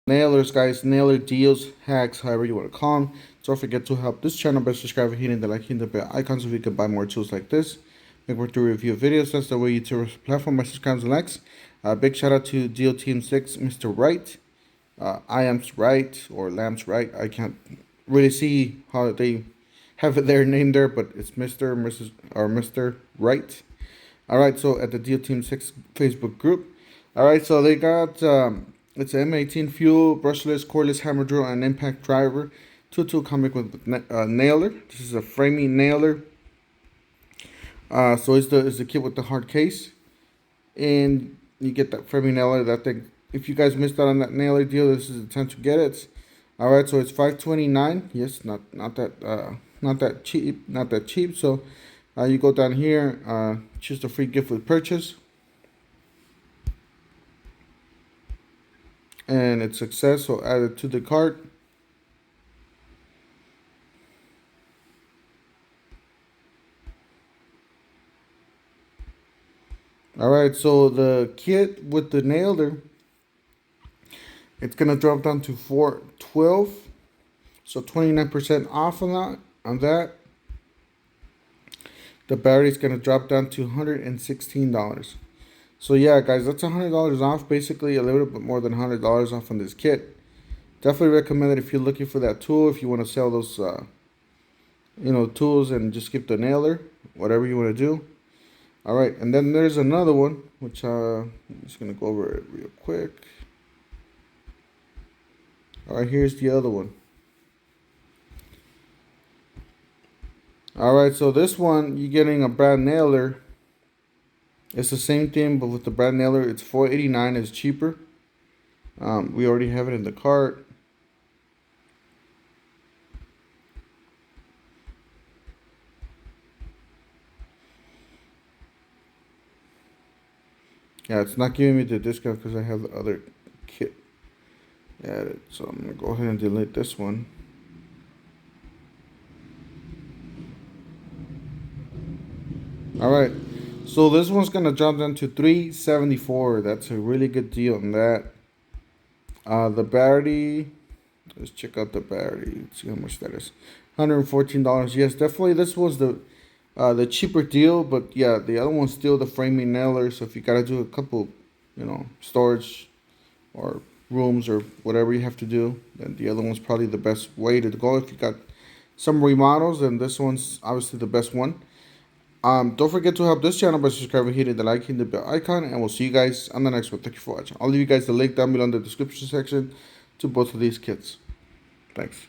nailers, guys, nailer deals, hacks, however you want to call them. Don't forget to help this channel by subscribing, hitting the like, hitting the bell icon so we can buy more tools like this. Make work to review videos. That's the way you to platform by subscribes and likes. Big shout out to Deal Team 6, Mr. Wright. I am's right or Lamb's right. I can't really see how they have it their name there, but it's Mr., Mrs. or Mr. Wright. All right, so at the Deal Team 6 Facebook group. All right, so they got it's an M18 fuel, brushless, cordless hammer drill, and impact driver. Two comic with nailer. This is a framing nailer. So it's the kit with the hard case, and you get that framing nailer. That thing. If you guys missed out on that nailer deal, this is the time to get it. All right, so it's $529. Yes, not that cheap. So you go down here, choose the free gift with purchase, and it's success. So add it to the cart. All right, so the kit with the nailer, it's gonna drop down to $412, so 29% off on that. The battery's gonna drop down to $116. So yeah, guys, that's $100 off. Basically, a little bit more than $100 off on this kit. Definitely recommend it if you're looking for that tool. If you want to sell those, tools and just skip the nailer, whatever you want to do. All right, and then there's another one, which I'm just gonna go over it real quick. All right, here's the other one. All right, so this one, you're getting a brad nailer. It's the same thing, but with the brad nailer, it's $489. It's cheaper. We already have it in the cart. Yeah, it's not giving me the discount because I have the other kit added. So I'm going to go ahead and delete this one. All right. So this one's going to drop down to $374. That's a really good deal on that. The battery, let's check out the battery. Let's see how much that is. $114. Yes, definitely this was the cheaper deal, but yeah, the other one's still the framing nailer. So if you gotta do a couple, storage or rooms or whatever you have to do, then the other one's probably the best way to go. If you got some remodels, then this one's obviously the best one. Don't forget to help this channel by subscribing, hitting the like, hitting the bell icon, and we'll see you guys on the next one. Thank you for watching. I'll leave you guys the link down below in the description section to both of these kits. Thanks.